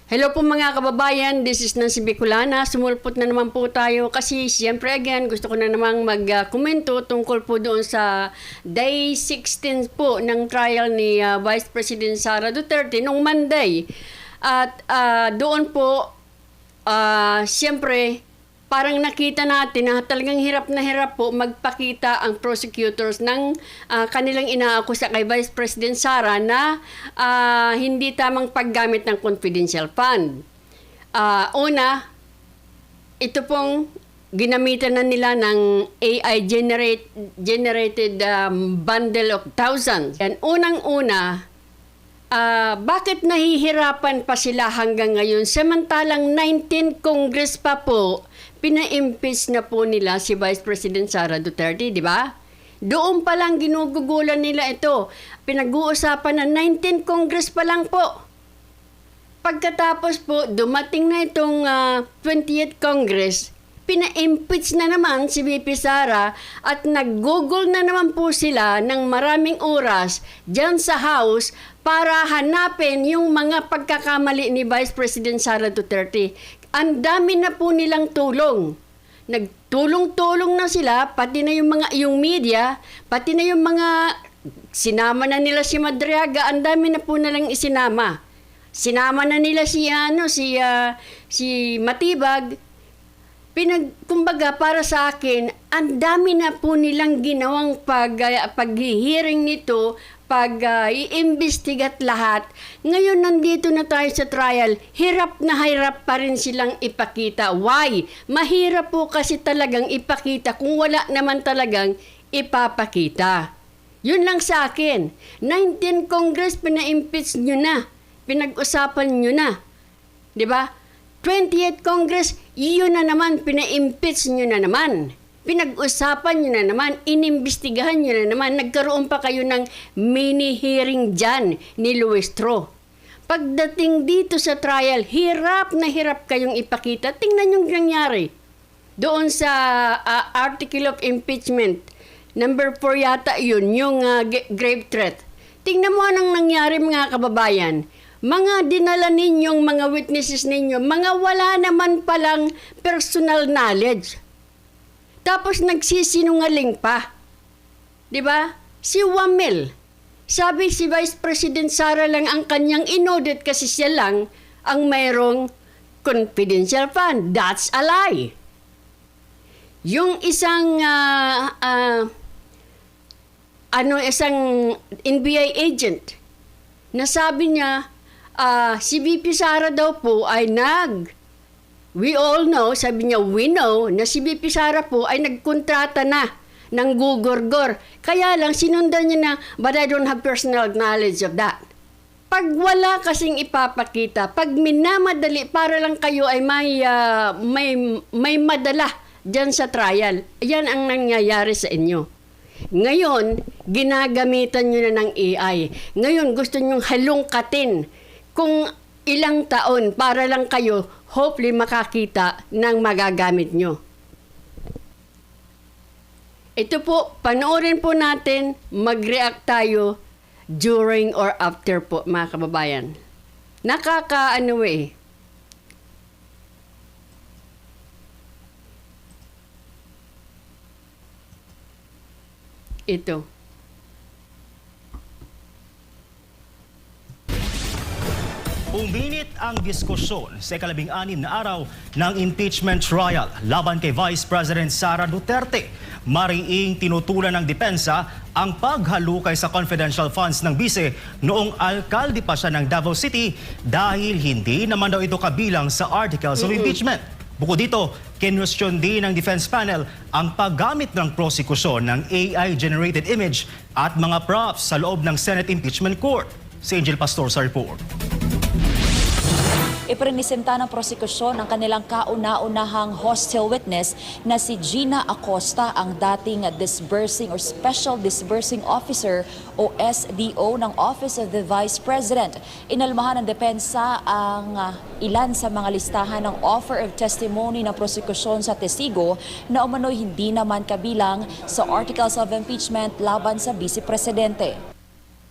Hello po mga kababayan, this is Nancy Bicolana. Sumulpot na naman po tayo kasi siyempre again gusto ko na namang mag-komento tungkol po doon sa Day 16 po ng trial ni Vice President Sara Duterte nung Monday. At doon po, siyempre parang nakita natin na talagang hirap na hirap po magpakita ang prosecutors ng kanilang inaakusa kay Vice President Sara na hindi tamang paggamit ng confidential fund. Una, ito pong ginamitan na nila ng AI generated bundle of thousands. And unang-una, bakit nahihirapan pa sila hanggang ngayon samantalang 19 Congress pa po pina-impeach na po nila si Vice President Sara Duterte, di ba? Doon pa lang ginugugulan nila ito. Pinag-uusapan na 19 Congress pa lang po. Pagkatapos po, dumating na itong 20th Congress, pina-impeach na naman si VP Sara at nag-google na naman po sila ng maraming oras dyan sa House para hanapin yung mga pagkakamali ni Vice President Sara Duterte. Ang dami na po nilang tulong. Nagtulong-tulong na sila, pati na yung media, pati na yung mga sinama na nila si Madriaga, ang dami na po nalang isinama. Sinama na nila si Matibag. Kumbaga para sa akin, ang dami na po nilang ginawang pag-hearing nito, i-investigat lahat. Ngayon nandito na tayo sa trial, hirap na hirap pa rin silang ipakita. Why? Mahirap po kasi talagang ipakita kung wala naman talagang ipapakita. Yun lang sa akin. 19 Congress pina-impeach nyo na. Pinag-usapan nyo na. 'Di ba? 20th Congress, yun na naman, pina-impeach nyo na naman. Pinag-usapan nyo na naman, inimbestigahan nyo na naman, nagkaroon pa kayo ng mini-hearing dyan ni Luis Tro. Pagdating dito sa trial, hirap na hirap kayong ipakita. Tingnan yung nangyari. Doon sa Article of Impeachment, number 4 yata yun, yung grave threat. Tingnan mo anong nangyari mga kababayan. Mga dinala ninyong mga witnesses ninyo, mga wala naman palang personal knowledge. Tapos nagsisinungaling pa. 'Di ba? Si Wamel. Sabi si Vice President Sara lang ang kanyang inaudit kasi siya lang ang mayroong confidential fund. That's a lie. Yung isang isang NBI agent na sabi niya si VP Sara daw po ay we all know, sabi niya, we know na si VP Sara po ay nagkontrata na ng gugurgor. Kaya lang, sinundan niya na, but I don't have personal knowledge of that. Pag wala kasing ipapakita, pag minamadali, para lang kayo ay may madala dyan sa trial, yan ang nangyayari sa inyo. Ngayon, ginagamitan nyo na ng AI. Ngayon, gusto nyong halungkatin kung ilang taon para lang kayo hopefully makakita ng magagamit nyo. Ito po, panoorin po natin, mag-react tayo during or after po mga kababayan. Nakakaano eh. Ito. Uminit ang diskusyon sa ikalabing-anim na araw ng impeachment trial laban kay Vice President Sara Duterte. Mariing tinutulan ng depensa ang paghalukay sa confidential funds ng bise noong alkalde pa siya ng Davao City dahil hindi naman daw ito kabilang sa articles of impeachment. Bukod dito, kinwestiyon din ng defense panel ang paggamit ng prosekusyon ng AI-generated image at mga props sa loob ng Senate Impeachment Court. Si Angel Pastor sa report. Iprinisinta ng prosekusyon ang kanilang kauna-unahang hostile witness na si Gina Acosta, ang dating disbursing or Special Disbursing Officer o SDO ng Office of the Vice President. Inalmahan ng depensa ang ilan sa mga listahan ng offer of testimony ng prosekusyon sa testigo na umano'y hindi naman kabilang sa Articles of Impeachment laban sa Vice Presidente.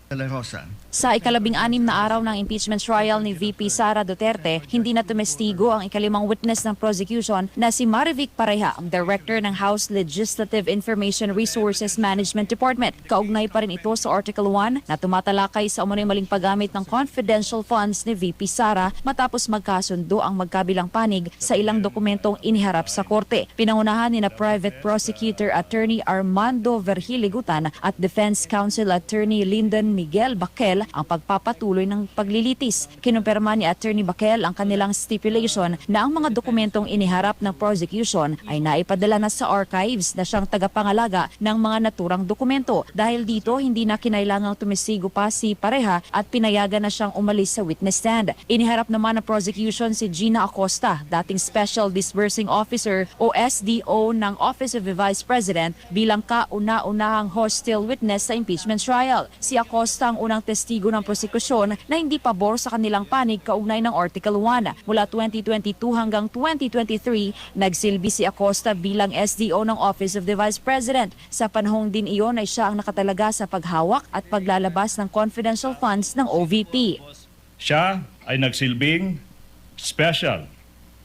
La Rosa. Sa ikalabing-anim na araw ng impeachment trial ni VP Sara Duterte, hindi na tumestigo ang ikalimang witness ng prosecution na si Marivic Pareja, ang director ng House Legislative Information Resources Management Department. Kaugnay pa rin ito sa Article 1 na tumatalakay sa umano'y maling paggamit ng confidential funds ni VP Sara matapos magkasundo ang magkabilang panig sa ilang dokumentong iniharap sa korte. Pinangunahan ni na Private Prosecutor Attorney Armando Verhiligutan at Defense Counsel Attorney Lyndon Miguel Baquel ang pagpapatuloy ng paglilitis. Kinumpirma ni Attorney Baquel ang kanilang stipulation na ang mga dokumentong iniharap ng prosecution ay naipadala na sa archives na siyang tagapangalaga ng mga naturang dokumento. Dahil dito, hindi na kinailangang tumisigo pa si Pareja at pinayagan na siyang umalis sa witness stand. Iniharap naman ng prosecution si Gina Acosta, dating Special Disbursing Officer o SDO ng Office of the Vice President bilang kauna-unahang hostile witness sa impeachment trial. Si Acosta ang unang testigo ng prosekusyon na hindi pabor sa kanilang panig kaugnay ng Article 1. Mula 2022 hanggang 2023, nagsilbi si Acosta bilang SDO ng Office of the Vice President. Sa panahong din iyon ay siya ang nakatalaga sa paghawak at paglalabas ng confidential funds ng OVP. Siya ay nagsilbing Special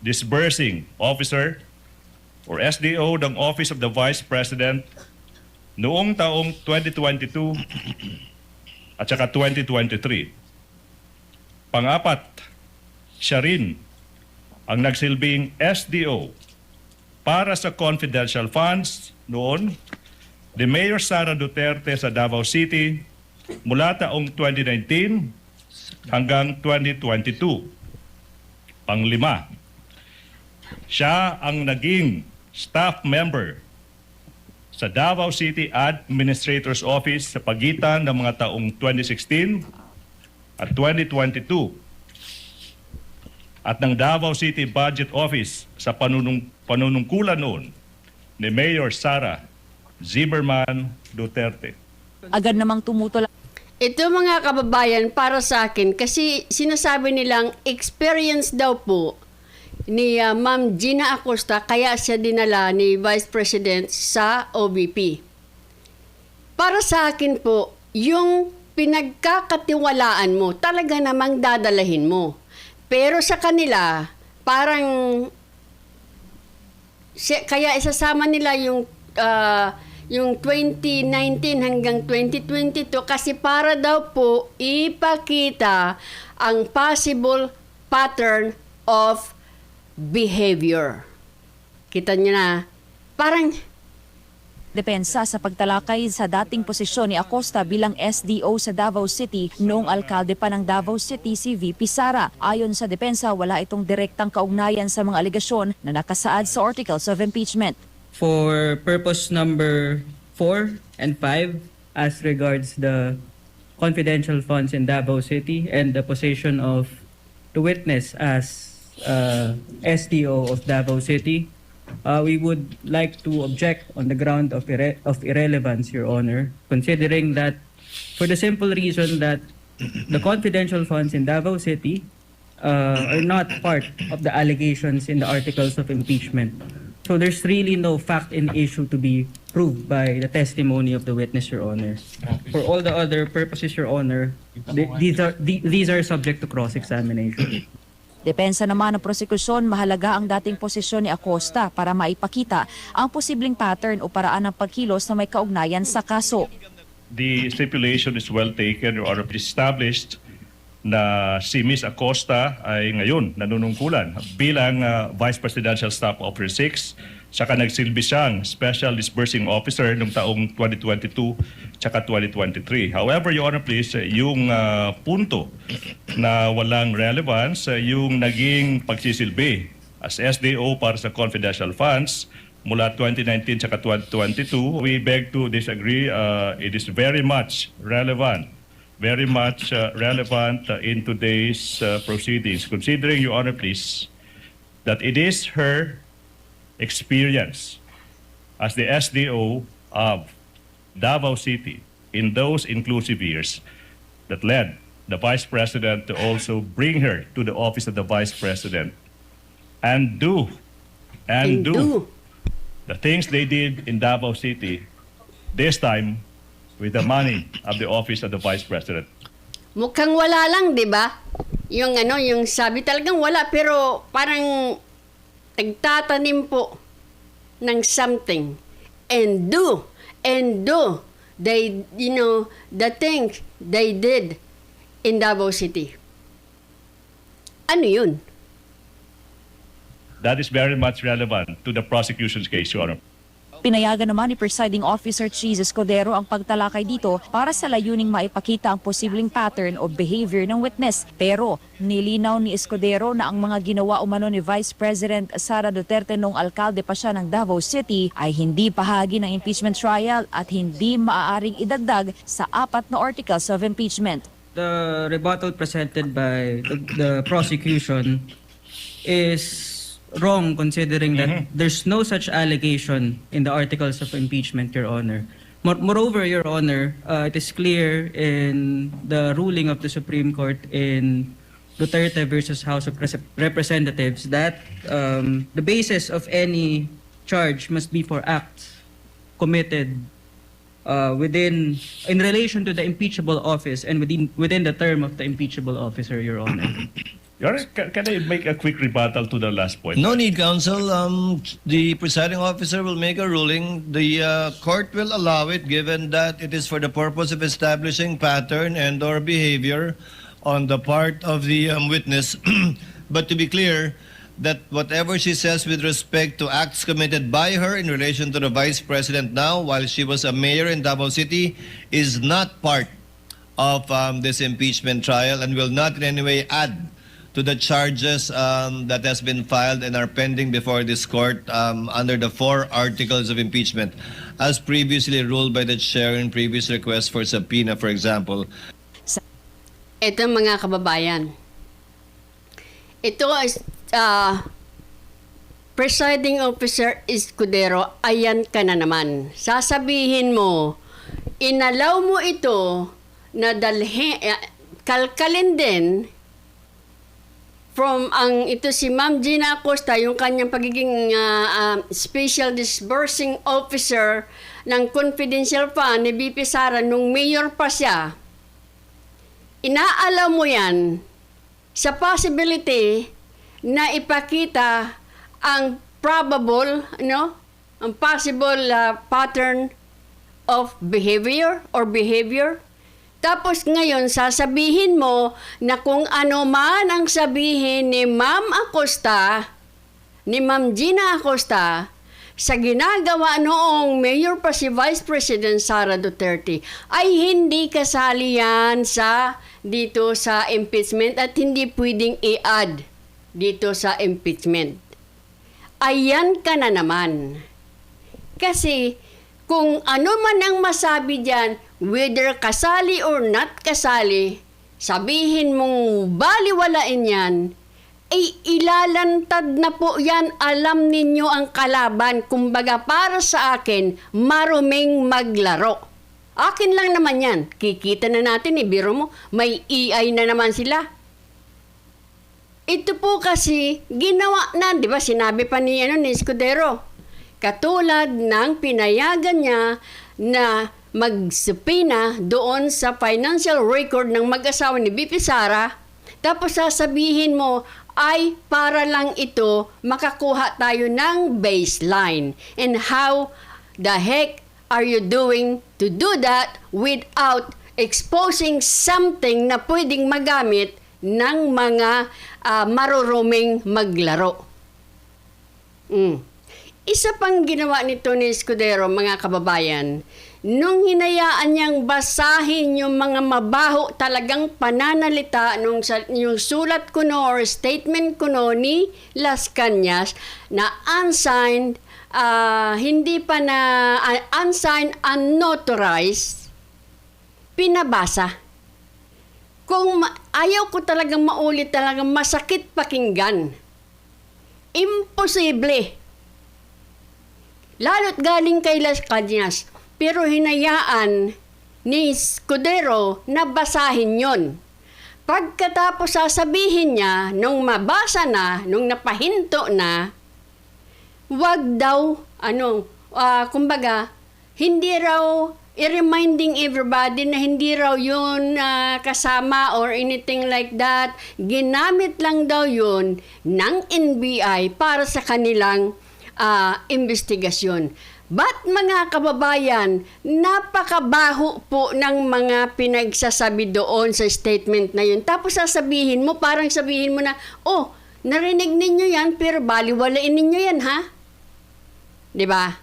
Disbursing Officer or SDO ng Office of the Vice President noong taong 2022 at saka 2023. Pang-apat, siya rin ang nagsilbing SDO para sa confidential funds noon ni Mayor Sara Duterte sa Davao City mula taong 2019 hanggang 2022. Panglima, siya ang naging staff member sa Davao City Administrator's Office sa pagitan ng mga taong 2016 at 2022 at ng Davao City Budget Office sa panunungkulan noon ni Mayor Sara Zimmerman Duterte. Agad namang tumutol. Ito mga kababayan, para sa akin, kasi sinasabi nilang experience daw po ni Ma'am Gina Acosta kaya siya dinala ni Vice President sa OVP. Para sa akin po, yung pinagkakatiwalaan mo, talaga namang dadalahin mo. Pero sa kanila, parang kaya isasama nila yung 2019 hanggang 2022 kasi para daw po ipakita ang possible pattern of behavior. Kita niyo na, parang Depensa sa pagtalakay sa dating posisyon ni Acosta bilang SDO sa Davao City noong alkalde pa ng Davao City si VP Sara. Ayon sa depensa, wala itong direktang kaugnayan sa mga alegasyon na nakasaad sa articles of impeachment. For purpose number 4 and 5, as regards the confidential funds in Davao City and the position of the witness as SDO of Davao City, we would like to object on the ground of irrelevance, Your Honor, considering that for the simple reason that the confidential funds in Davao City are not part of the allegations in the articles of impeachment. So there's really no fact in issue to be proved by the testimony of the witness, Your Honor. For all the other purposes, Your Honor, these are subject to cross-examination. Depensa naman ng prosekusyon, mahalaga ang dating posisyon ni Acosta para maipakita ang posibleng pattern o paraan ng pagkilos na may kaugnayan sa kaso. The stipulation is well taken, Your Honor. Established na si Ms. Acosta ay ngayon nanunungkulan bilang Vice Presidential Staff Officer 6, saka nagsilbi siyang Special Disbursing Officer noong taong 2022 saka 2023. However, Your Honor, please, yung punto na walang relevance, yung naging pagsisilbi as SDO para sa confidential funds mula 2019 saka 2022, we beg to disagree. It is very much relevant in today's proceedings, considering, Your Honor, please, that it is her experience as the SDO of Davao City in those inclusive years that led the Vice President to also bring her to the office of the Vice President and do the things they did in Davao City, this time with the money of the office of the Vice President. mukhang wala lang, di ba? Yung yung sabi talagang wala, pero parang nagtatanim po ng something and do they, the things they did in Davao City. Ano yun? That is very much relevant to the prosecution's case, Your Honor. Pinayagan naman ni Presiding Officer Cheese Escudero ang pagtalakay dito para sa layuning maipakita ang posibleng pattern o behavior ng witness. Pero nilinaw ni Escudero na ang mga ginawa umano ni Vice President Sara Duterte nung alkalde pa siya ng Davao City ay hindi bahagi ng impeachment trial at hindi maaaring idagdag sa 4 na articles of impeachment. The rebuttal presented by the prosecution is wrong considering that there's no such allegation in the articles of impeachment, Your Honor. Moreover, Your Honor, it is clear in the ruling of the Supreme Court in Duterte versus House of Representatives that the basis of any charge must be for acts committed in relation to the impeachable office and within the term of the impeachable officer, Your Honor. Your Honor, can I make a quick rebuttal to the last point? No need, counsel. The presiding officer will make a ruling. The court will allow it given that it is for the purpose of establishing pattern and or behavior on the part of the witness. But to be clear, that whatever she says with respect to acts committed by her in relation to the Vice President now while she was a mayor in Davao City is not part of this impeachment trial and will not in any way add to the charges that has been filed and are pending before this court under the 4 articles of impeachment, as previously ruled by the chair in previous requests for subpoena, for example. Ito mga kababayan. Ito is Presiding Officer Escudero, ayan ka na naman. Sasabihin mo, inalaw mo ito na kalkalin din from ito si Ma'am Gina Acosta, yung kanyang pagiging Special Disbursing Officer ng Confidential Fund ni BP Sara nung mayor pa siya. Inaalam mo yan sa possibility na ipakita ang probable, ang possible pattern of behavior. Tapos ngayon, sasabihin mo na kung ano man ang sabihin ni Ma'am Acosta, ni Ma'am Gina Acosta, sa ginagawa noong mayor pa si Vice President Sara Duterte, ay hindi kasali yan dito sa impeachment at hindi pwedeng i-add dito sa impeachment. Ayan ka na naman. Kasi kung ano man ang masabi dyan, whether kasali or not kasali, sabihin mong baliwalain yan, ay ilalantad na po yan. Alam ninyo ang kalaban. Kumbaga para sa akin, maruming maglaro. Akin lang naman yan. Kikita na natin, biro mo, may EI na naman sila. Ito po kasi, ginawa na, di ba, sinabi pa ni Escudero. Katulad ng pinayagan niya na magsupina doon sa financial record ng mag-asawa ni BP Sara, tapos sasabihin mo, ay para lang ito makakuha tayo ng baseline. And how the heck are you doing to do that without exposing something na pwedeng magamit ng mga maruruming maglaro? Isa pang ginawa nito ni Escudero, mga kababayan, nung hinayaan niyang basahin yung mga mabaho talagang pananalita yung sulat ko or statement ko ni Las Cañas na unsigned, hindi pa na unsigned, unauthorized, pinabasa. Kung ayaw ko talagang maulit, talagang masakit pakinggan. Imposible. Lalo't galing kay Las Cañas. Pero hinayaan ni Escudero na basahin yon. Pagkatapos sasabihin niya, nung mabasa na, nung napahinto na, wag daw, kumbaga, hindi raw i-reminding everybody na hindi raw yun kasama or anything like that. Ginamit lang daw yun ng NBI para sa kanilang investigasyon. But mga kababayan, napakabaho po ng mga pinagsasabi doon sa statement na yun. Tapos sasabihin mo, parang sabihin mo na, oh, narinig ninyo yan, pero baliwalain ninyo yan, ha? 'Di ba?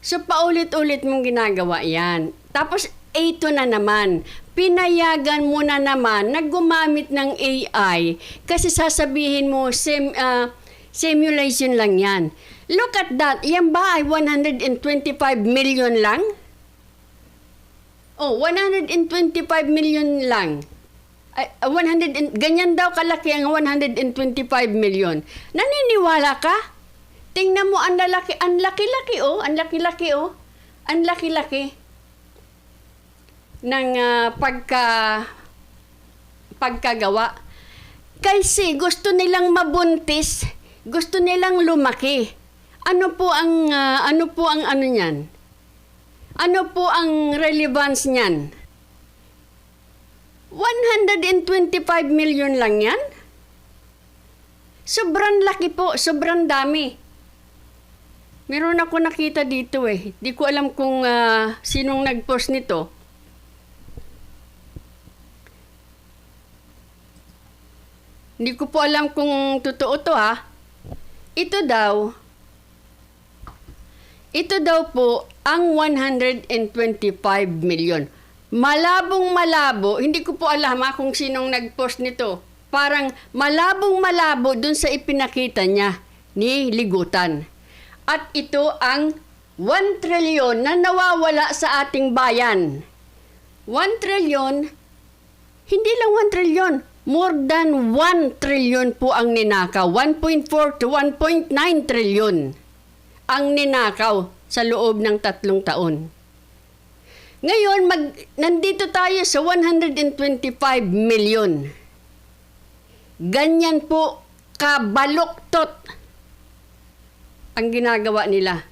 So, paulit-ulit mong ginagawa yan. Tapos, ito na naman, pinayagan mo na naman na gumamit ng AI kasi sasabihin mo, simulation lang yan. Look at that. Yan ba ay 125 million lang? Oh, 125 million lang. Ganyan daw kalaki ang 125 million. Naniniwala ka? Tingnan mo, ang laki-laki oh. Ang laki-laki ng pagkagawa. Kasi gusto nilang mabuntis, gusto nilang lumaki. Ano po ang ano niyan? Ano po ang relevance niyan? 125 million lang yan? Sobrang laki po, sobrang dami. Meron ako nakita dito eh. Di ko alam kung sinong nag-post nito. Hindi ko po alam kung totoo to ha. Ito daw po ang 125 million. Malabong malabo, hindi ko po alam kung sinong nag-post nito. Parang malabong malabo dun sa ipinakita niya ni Ligutan. At ito ang 1 trilyon na nawawala sa ating bayan. 1 trilyon, hindi lang 1 trilyon, more than 1 trilyon po ang ninakaw. 1.4 to 1.9 trilyon ang ninakaw sa loob ng 3 taon. Ngayon, nandito tayo sa 125 million. Ganyan po kabaluktot ang ginagawa nila.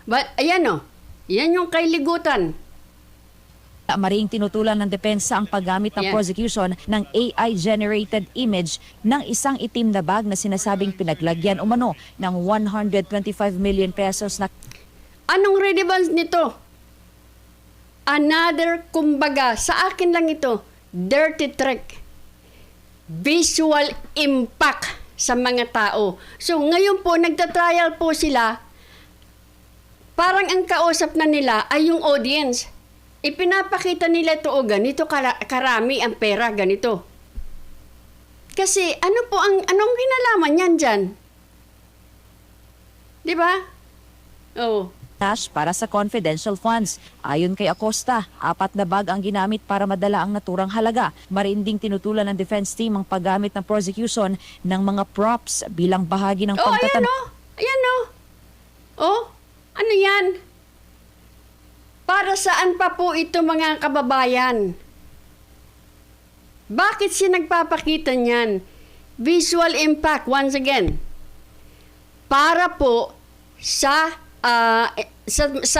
But ayan o, yan yung kay Ligutan. Maring tinutulan ng depensa ang paggamit ng Yeah. prosecution ng AI-generated image ng isang itim na bag na sinasabing pinaglagyan umano ng 125 million pesos na Anong relevance nito? Another, kumbaga, sa akin lang ito, dirty trick. Visual impact sa mga tao. So, ngayon po, nagtatrial po sila, parang ang kausap na nila ay yung audience. Ipinapakita nila ito, o ganito karami ang pera, ganito. Kasi, anong kinalaman yan dyan? Di ba? Oh. cash para sa confidential funds. Ayon kay Acosta, 4 na bag ang ginamit para madala ang naturang halaga. Marinding tinutulan ng defense team ang paggamit ng prosecution ng mga props bilang bahagi ng Ayan o. Ayan o. Oh, ano yan? Para saan pa po ito mga kababayan? Bakit siya nagpapakita niyan? Visual impact, once again. Para po sa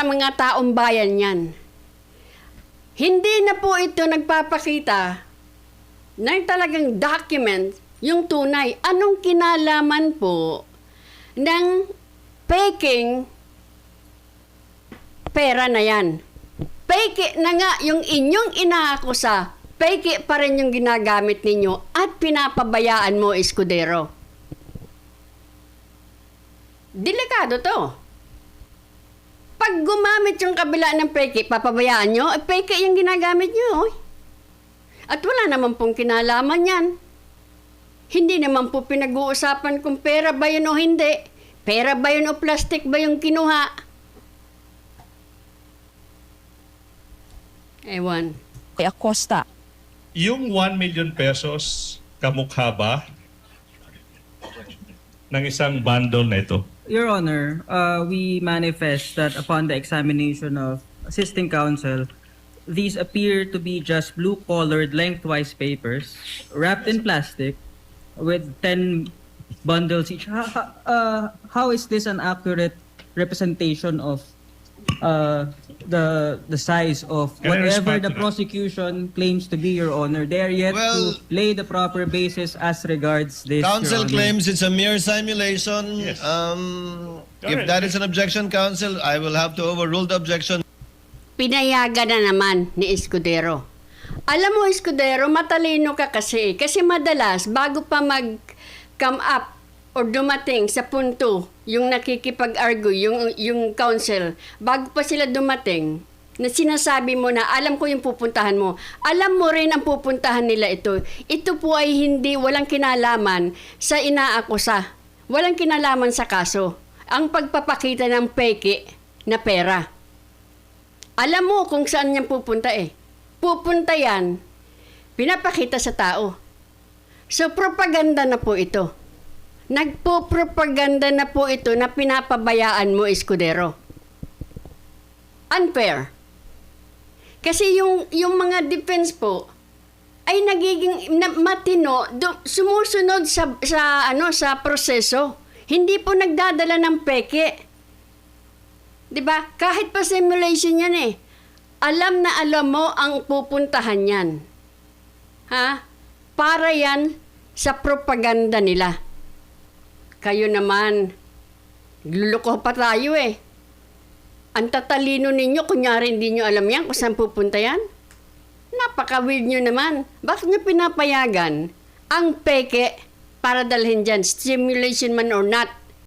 mga taong bayan yan. Hindi na po ito nagpapakita ng talagang document, yung tunay. Anong kinalaman po ng peking pera na yan? Peke na nga yung inyong inaakusa, peke pa rin yung ginagamit ninyo at pinapabayaan mo, Escudero. Delikado to. Pag gumamit yung kabila ng peke, papabayaan nyo, peke yung ginagamit nyo. At wala naman pong kinalaman yan. Hindi naman po pinag-uusapan kung pera ba yun o hindi. Pera ba yun o plastic ba yung kinuha? Ewan. Kay Acosta. Yung 1 million pesos, kamukha ba ng isang bundle na ito? Your Honor, we manifest that upon the examination of assisting counsel, these appear to be just blue-colored lengthwise papers wrapped in plastic with 10 bundles each. How is this an accurate representation of the size of Can I whatever respond the to that? prosecution claims to be, Your Honor? They are yet Well- to lay the proper basis as regards this, Counsel Your Honor. claims it's a mere simulation. Yes. If Alright. that is an objection, counsel, I will have to overrule the objection. Pinayagan na naman ni Escudero. Alam mo, Escudero, matalino ka kasi. Kasi madalas, bago pa mag-come up or dumating sa punto, yung nakikipag-argue, yung counsel, bago pa sila dumating, na sinasabi mo na, alam ko yung pupuntahan mo. Alam mo rin ang pupuntahan nila ito. Ito po ay walang kinalaman sa inaakusa. Walang kinalaman sa kaso. Ang pagpapakita ng peke na pera. Alam mo kung saan yan pupunta eh. Pupunta yan, pinapakita sa tao. So, propaganda na po ito. Nagpo-propaganda na po ito na pinapabayaan mo, Escudero. Unfair. Kasi yung mga defense po ay nagiging matino, sumusunod sa proseso. Hindi po nagdadala ng peke. 'Di ba? Kahit pa simulation yan eh. Alam na alam mo ang pupuntahan yan. Ha? Para yan sa propaganda nila. Kayo naman, luluko pa tayo eh. Ang tatalino ninyo, kunyari hindi nyo alam yan kung saan pupunta yan. Napaka-weird nyo naman. Bakit nyo pinapayagan ang peke para dalhin dyan, simulation man or not?